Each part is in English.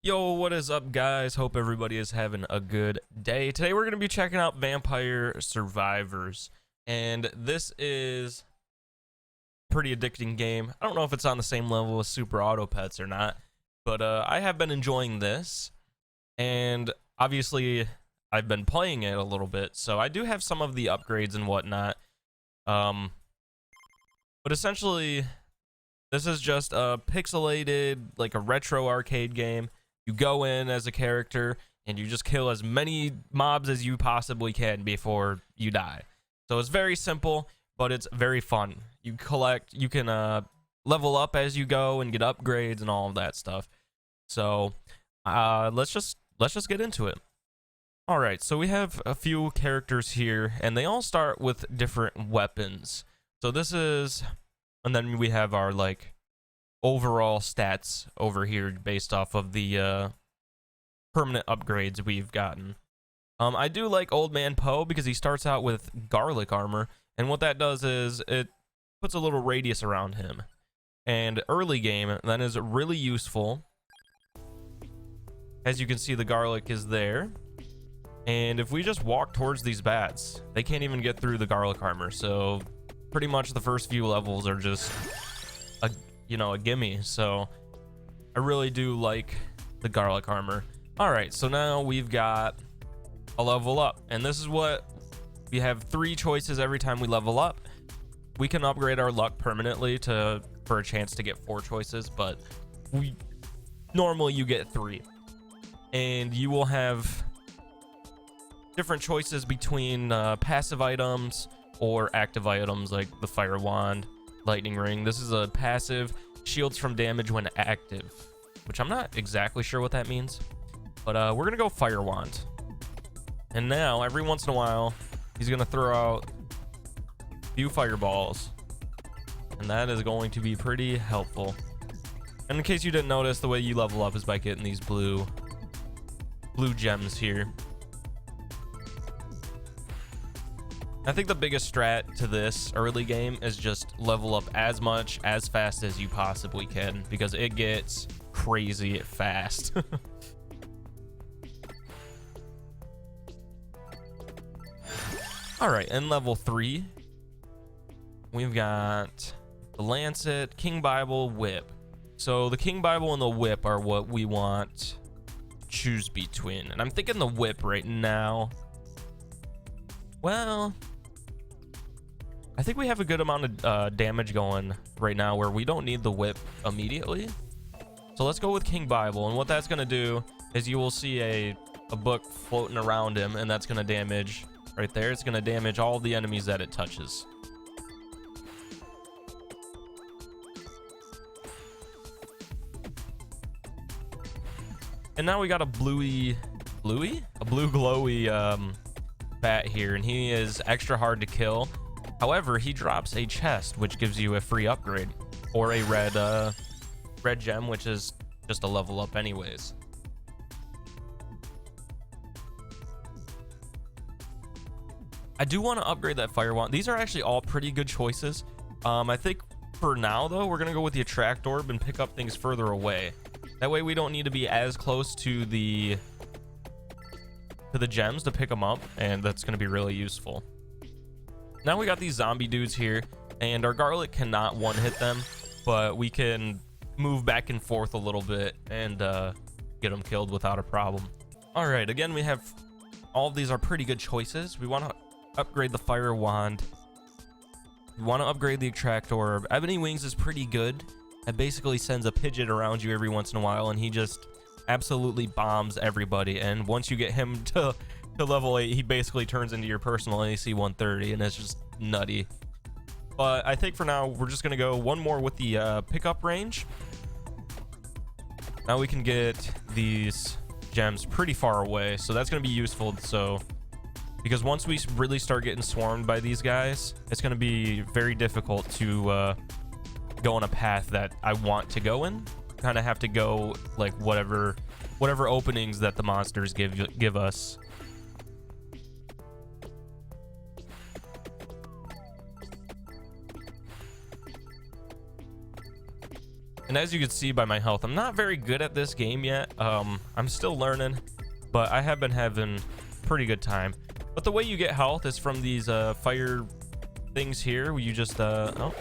Yo, what is up, guys? Hope everybody is having a good day. Today we're going to be checking out Vampire Survivors, and this is a pretty addicting game. I don't know if it's on the same level as Super Auto Pets or not, but I have been enjoying this, and obviously I've been playing it a little bit, so I do have some of the upgrades and whatnot. But essentially, this is just a pixelated, like a retro arcade game. You go in as a character and you just kill as many mobs as you possibly can before you die. So it's very simple, but it's very fun. You can level up as you go and get upgrades and all of that stuff. So let's just get into it. All right, so we have a few characters here, and they all start with different weapons. So this is, and then we have our like overall stats over here based off of the permanent upgrades we've gotten. I do like Old Man Poe because he starts out with garlic armor, and what that does is it puts a little radius around him. And early game, that is really useful. As you can see, the garlic is there. And if we just walk towards these bats, they can't even get through the garlic armor. So pretty much the first few levels are just a gimme. So I really do like the garlic armor. All right, so now we've got a level up, and this is what we have: 3 choices every time we level up. We can upgrade our luck permanently for a chance to get 4 choices, but normally you get 3, and you will have different choices between passive items or active items, like the fire wand, lightning ring. This is a passive, shields from damage when active, which I'm not exactly sure what that means, but we're gonna go fire wand. And now every once in a while he's gonna throw out a few fireballs, and that is going to be pretty helpful. And in case you didn't notice, the way you level up is by getting these blue gems here. I think the biggest strat to this early game is just level up as much as fast as you possibly can, because it gets crazy fast. All right, in level 3, we've got the Lancet, King Bible, Whip. So the King Bible and the Whip are what we want to choose between, and I'm thinking the Whip right now. Well, I think we have a good amount of damage going right now where we don't need the Whip immediately. So let's go with King Bible, and what that's going to do is you will see a book floating around him, and that's going to damage right there. It's going to damage all the enemies that it touches. And now we got a blue glowy bat here, and he is extra hard to kill. However, he drops a chest, which gives you a free upgrade, or a red gem, which is just a level up anyways. I do want to upgrade that fire wand. These are actually all pretty good choices. I think for now though, we're gonna go with the attract orb and pick up things further away. That way we don't need to be as close to the gems to pick them up, and that's going to be really useful. Now we got these zombie dudes here, and our garlic cannot one-hit them, but we can move back and forth a little bit and get them killed without a problem. All right, again, we have all of these are pretty good choices. We want to upgrade the fire wand. We want to upgrade the attract orb. Ebony Wings is pretty good. It basically sends a pigeon around you every once in a while, and he just absolutely bombs everybody. And once you get him to level 8, he basically turns into your personal AC 130, and it's just nutty. But I think for now we're just gonna go one more with the pickup range. Now we can get these gems pretty far away, so that's gonna be useful. So because once we really start getting swarmed by these guys, it's gonna be very difficult to go on a path that I want to go in. Kind of have to go like whatever openings that the monsters give us. And as you can see by my health, I'm not very good at this game yet. I'm still learning, but I have been having pretty good time. But the way you get health is from these fire things here, where you just oh,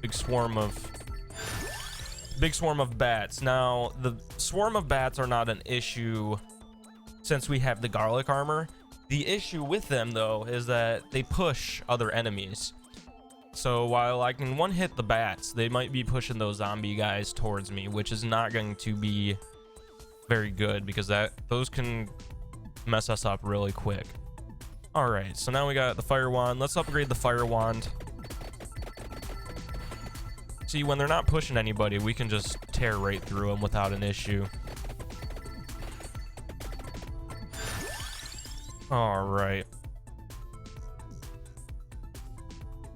big swarm of bats. Now the swarm of bats are not an issue since we have the garlic armor. The issue with them though is that they push other enemies. So while I can one hit the bats, they might be pushing those zombie guys towards me, which is not going to be very good because those can mess us up really quick. All right, so now we got the fire wand. Let's upgrade the fire wand. See, when they're not pushing anybody, we can just tear right through them without an issue. All right.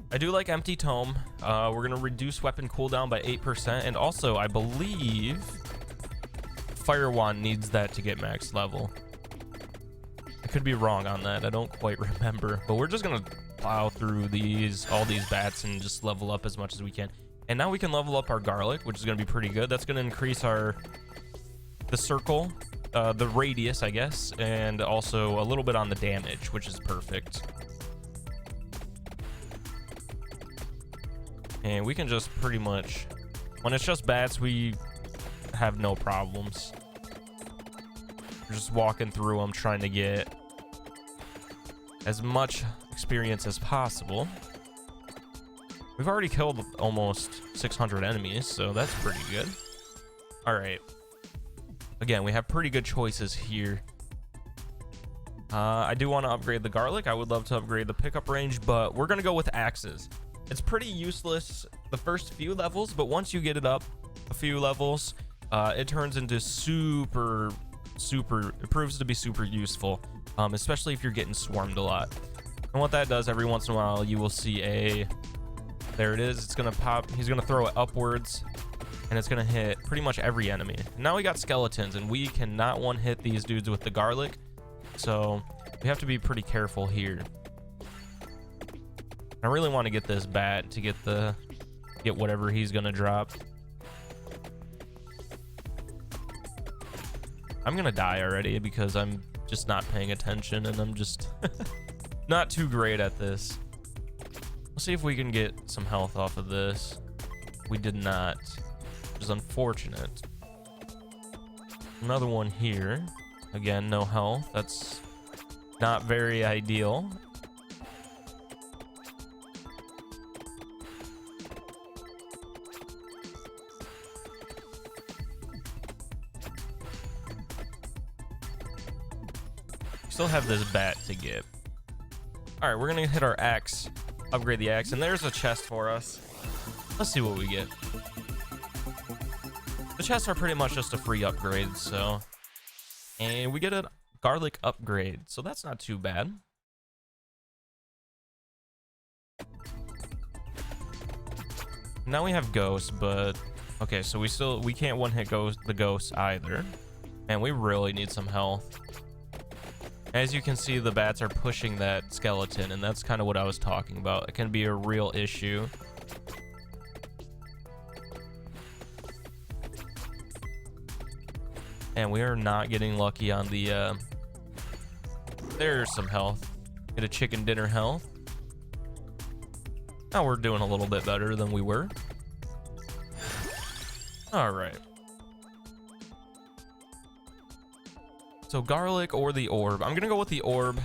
I do like Empty Tome. We're gonna reduce weapon cooldown by 8%, and also I believe Fire Wand needs that to get max level. I could be wrong on that. I don't quite remember, but we're just gonna plow through all these bats and just level up as much as we can. And now we can level up our garlic, which is gonna be pretty good. That's gonna increase the circle, the radius, I guess, and also a little bit on the damage, which is perfect. And we can just pretty much, when it's just bats, we have no problems. We're just walking through them, trying to get as much experience as possible. We've already killed almost 600 enemies, so that's pretty good. All right. Again, we have pretty good choices here. I do want to upgrade the garlic. I would love to upgrade the pickup range, but we're going to go with axes. It's pretty useless the first few levels, but once you get it up a few levels, it turns into it proves to be super useful, especially if you're getting swarmed a lot. And what that does, every once in a while, you will see there it is. It's gonna pop. He's gonna throw it upwards, and it's gonna hit pretty much every enemy. Now we got skeletons, and we cannot one hit these dudes with the garlic, so we have to be pretty careful here. I really want to get this bat to get whatever he's gonna drop. I'm gonna die already because I'm just not paying attention, and I'm just not too great at this. Let's see if we can get some health off of this. We did not, which is unfortunate. Another one here. Again, no health. That's not very ideal. Still have this bat to get. All right, we're gonna hit our axe, upgrade the axe, and there's a chest for us. Let's see what we get. The chests are pretty much just a free upgrade, so, and we get a garlic upgrade, so that's not too bad. Now we have ghosts, but okay, so we can't one hit the ghosts either, and we really need some health. As you can see, the bats are pushing that skeleton, and that's kind of what I was talking about. It can be a real issue. And we are not getting lucky on the there's some health. Get a chicken dinner health. Now we're doing a little bit better than we were. All right. So garlic or the orb. I'm gonna go with the orb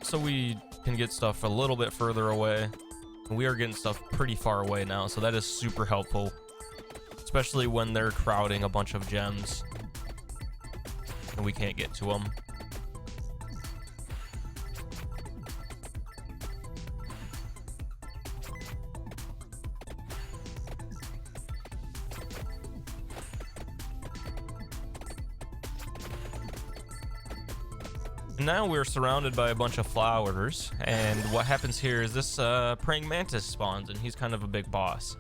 so we can get stuff a little bit further away. And we are getting stuff pretty far away now, so that is super helpful, especially when they're crowding a bunch of gems and we can't get to them. Now we're surrounded by a bunch of flowers, and what happens here is this praying mantis spawns, and he's kind of a big boss.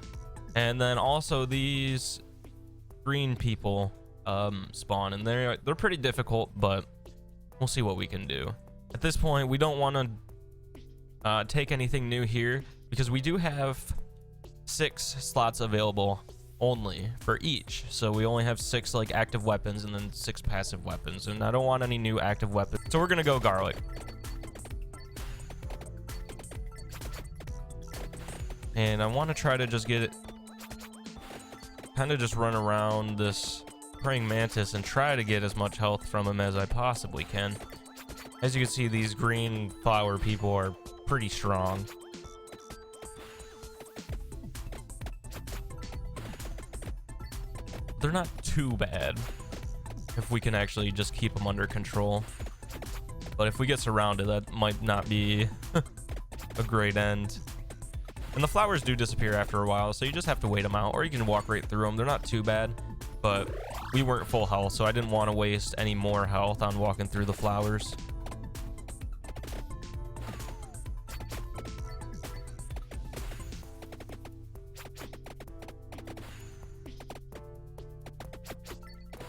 And then also these green people spawn, and they're pretty difficult, but we'll see what we can do. At this point, we don't want to take anything new here because we do have 6 slots available only for each. So we only have 6 like active weapons and then 6 passive weapons, and I don't want any new active weapons, so we're gonna go garlic. And I want to try to just get it, kind of just run around this praying mantis and try to get as much health from him as I possibly can. As you can see, these green flower people are pretty strong. They're not too bad if we can actually just keep them under control. But if we get surrounded, that might not be a great end. And the flowers do disappear after a while, so you just have to wait them out, or you can walk right through them. They're not too bad, but we weren't full health, so I didn't want to waste any more health on walking through the flowers.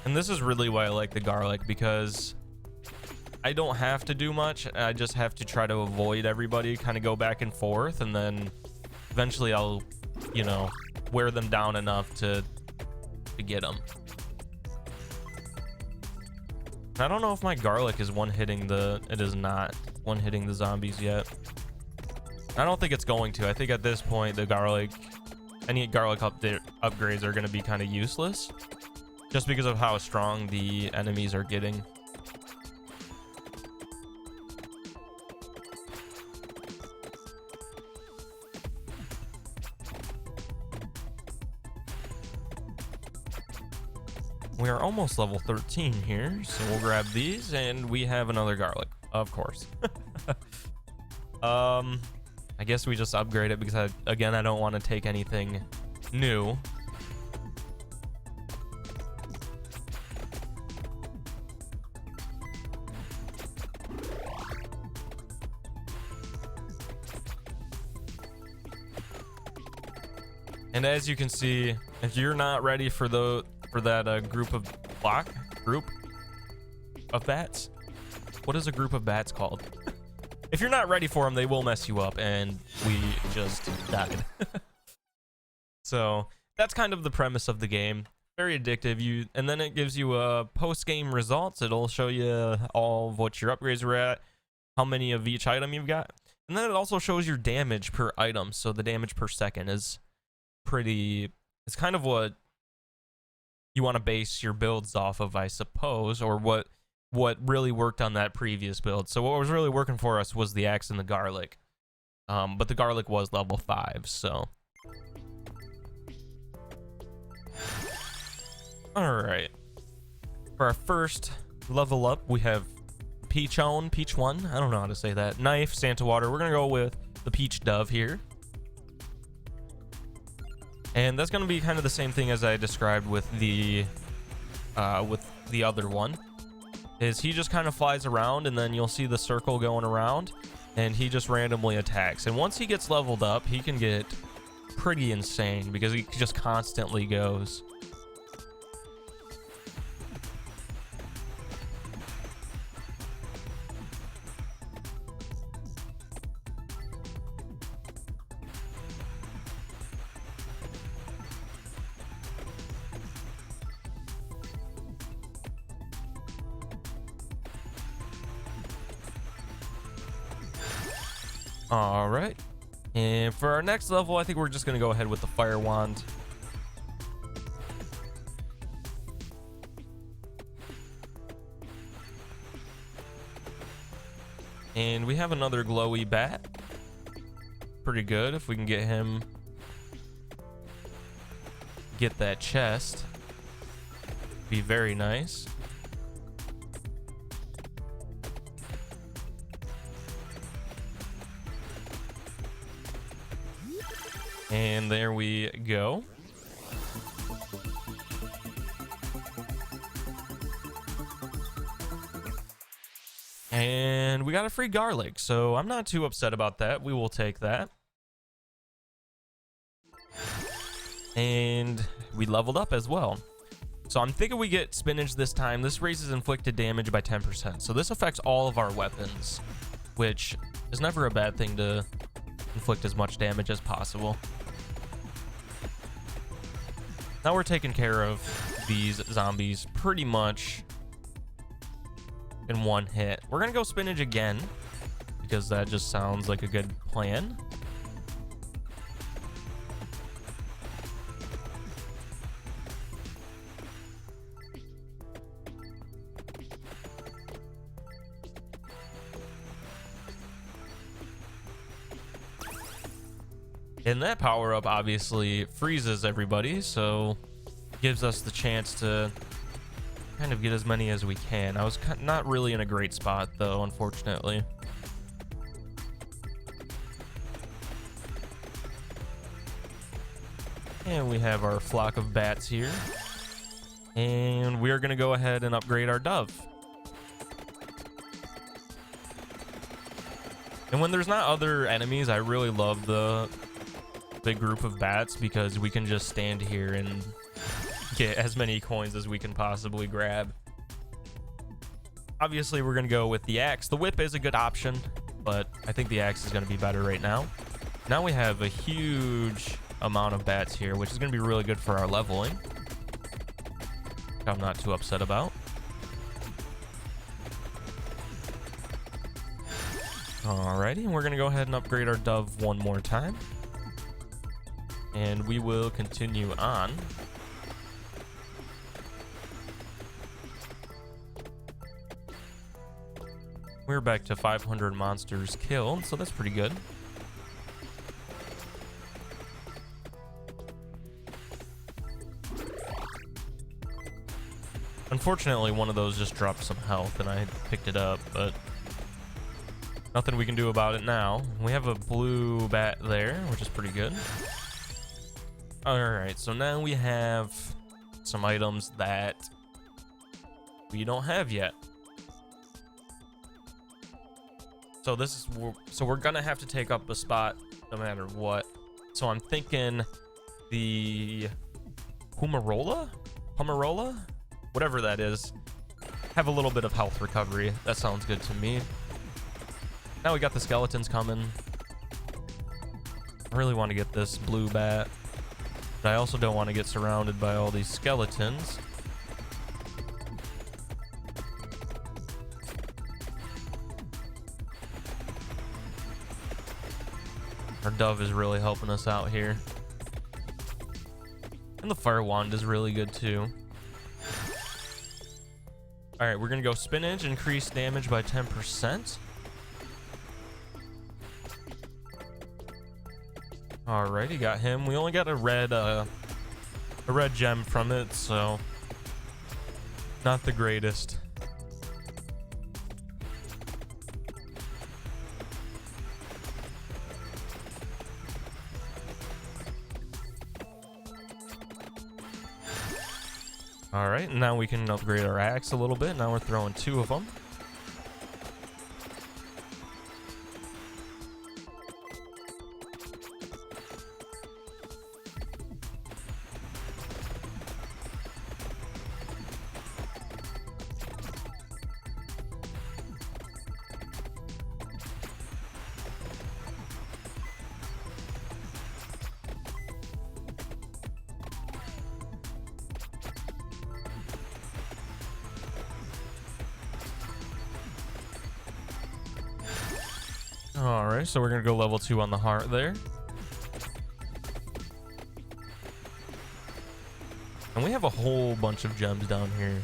And this is really why I like the garlic, because I don't have to do much. I just have to try to avoid everybody, kind of go back and forth, and then eventually I'll, you know, wear them down enough to get them. I don't know if my garlic is one-hitting the... It is not one-hitting the zombies yet. I don't think it's going to. I think at this point, the garlic... Any garlic upgrades are going to be kind of useless, just because of how strong the enemies are getting. We are almost level 13 here, so we'll grab these, and we have another garlic, of course. I guess we just upgrade it because again, I don't want to take anything new. And as you can see, if you're not ready for that group of bats, what is a group of bats called? If you're not ready for them, they will mess you up, and we just died. So that's kind of the premise of the game. Very addictive. And then it gives you post-game results. It'll show you all of what your upgrades are at, how many of each item you've got, and then it also shows your damage per item. So the damage per second is pretty. It's kind of what you want to base your builds off of, I suppose, or what really worked on that previous build. So what was really working for us was the axe and the garlic, but the garlic was level 5. So all right, for our first level up, we have Peach 1, I don't know how to say that, knife, Santa water. We're gonna go with the peach dove here. And that's going to be kind of the same thing as I described with the other one. Is he just kind of flies around, and then you'll see the circle going around, and he just randomly attacks. And once he gets leveled up, he can get pretty insane because he just constantly goes. All right, and for our next level, I think we're just gonna go ahead with the fire wand. And we have another glowy bat. Pretty good if we can get him, get that chest. Be very nice. And there we go. And we got a free garlic, so I'm not too upset about that. We will take that. And we leveled up as well. So I'm thinking we get spinach this time. This raises inflicted damage by 10%. So this affects all of our weapons, which is never a bad thing to inflict as much damage as possible. Now we're taking care of these zombies pretty much in one hit. We're gonna go spinach again because that just sounds like a good plan. And that power up obviously freezes everybody, so gives us the chance to kind of get as many as we can. I was not really in a great spot though, unfortunately. And we have our flock of bats here. And we're gonna go ahead and upgrade our dove. And when there's not other enemies, I really love the big group of bats because we can just stand here and get as many coins as we can possibly grab. Obviously, we're gonna go with the axe. The whip is a good option, but I think the axe is gonna be better right now. Now we have a huge amount of bats here, which is gonna be really good for our leveling, which I'm not too upset about. Alrighty, and we're gonna go ahead and upgrade our dove one more time. And we will continue on. We're back to 500 monsters killed, so that's pretty good. Unfortunately, one of those just dropped some health and I picked it up, but nothing we can do about it now. We have a blue bat there, which is pretty good. Alright, so now we have some items that we don't have yet. So we're gonna have to take up a spot no matter what. So I'm thinking the Humarola, whatever that is, have a little bit of health recovery. That sounds good to me. Now we got the skeletons coming. I really want to get this blue bat, but I also don't want to get surrounded by all these skeletons. Our dove is really helping us out here. And the fire wand is really good too. Alright, we're gonna go spinach, increase damage by 10%. Alrighty, got him. We only got a red gem from it, so not the greatest. Alright, now we can upgrade our axe a little bit. Now we're throwing 2 of them. Alright, so we're gonna go level 2 on the heart there. And we have a whole bunch of gems down here.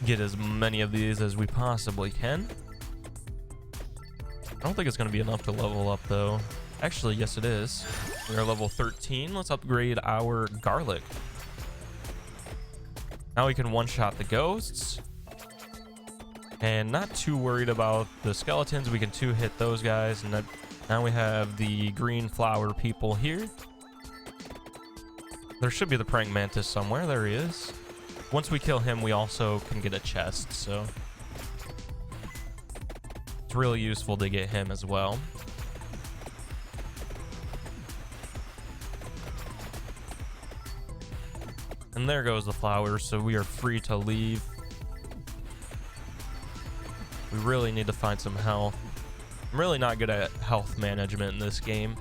Get as many of these as we possibly can. I don't think it's gonna be enough to level up though. Actually, yes it is. We are level 13. Let's upgrade our garlic. Now we can one-shot the ghosts. And not too worried about the skeletons. We can 2-hit those guys. And now we have the green flower people here. There should be the praying mantis somewhere. There he is. Once we kill him, we also can get a chest. So it's really useful to get him as well. And there goes the flowers, so we are free to leave. We really need to find some health. I'm really not good at health management in this game.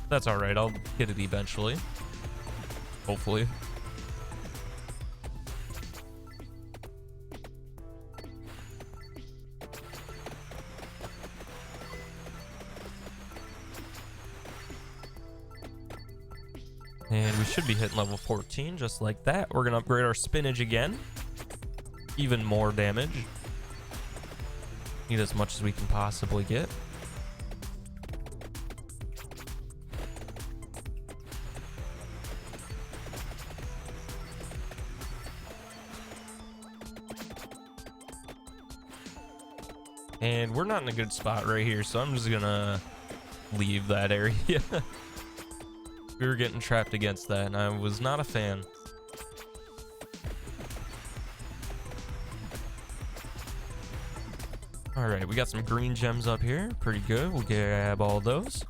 That's all right. I'll get it eventually. Hopefully. And we should be hitting level 14 just like that. We're going to upgrade our spinach again. Even more damage. Need as much as we can possibly get. And we're not in a good spot right here, so I'm just gonna leave that area. We were getting trapped against that, and I was not a fan. All right, we got some green gems up here. Pretty good. We'll grab all those.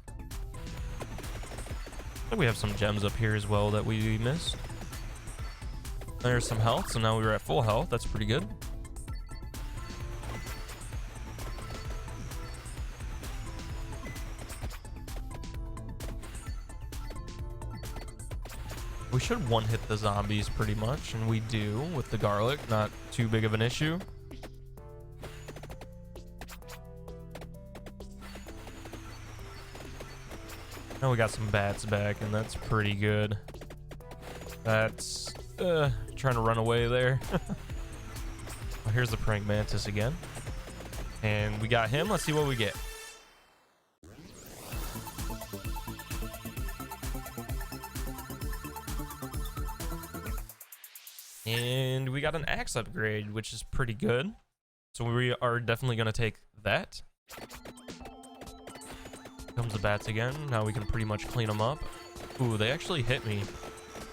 And we have some gems up here as well that we missed. There's some health, so now we're at full health. That's pretty good. We should one-hit the zombies pretty much, and we do with the garlic. Not too big of an issue. Now we got some bats back, and that's pretty good. That's trying to run away there. Well, here's the praying mantis again, and we got him. Let's see what we get. And we got an axe upgrade, which is pretty good. So we are definitely going to take that. Comes the bats again. Now we can pretty much clean them up. Ooh, they actually hit me.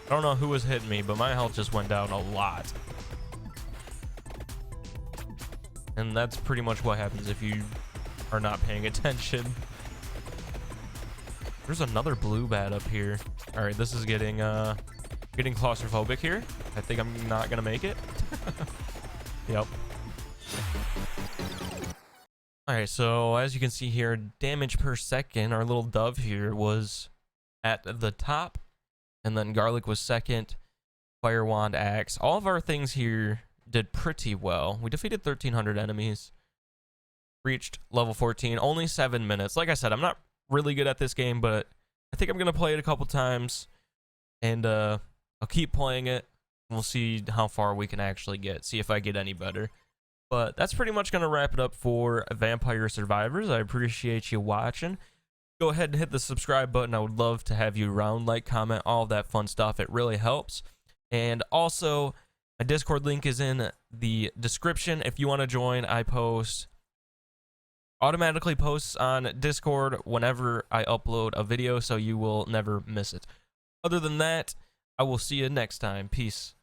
I don't know who was hitting me, but my health just went down a lot. And that's pretty much what happens if you are not paying attention. There's another blue bat up here. All right, this is getting claustrophobic here. I think I'm not gonna make it. Yep. All right, so as you can see here, damage per second, our little dove here was at the top, and then garlic was second, fire wand, axe. All of our things here did pretty well. We defeated 1,300 enemies, reached level 14, only 7 minutes. Like I said, I'm not really good at this game, but I think I'm gonna play it a couple times, and I'll keep playing it. We'll see how far we can actually get, see if I get any better. But that's pretty much going to wrap it up for Vampire Survivors. I appreciate you watching. Go ahead and hit the subscribe button. I would love to have you around, like, comment, all of that fun stuff. It really helps. And also, my Discord link is in the description. If you want to join, I automatically posts on Discord whenever I upload a video, so you will never miss it. Other than that, I will see you next time. Peace.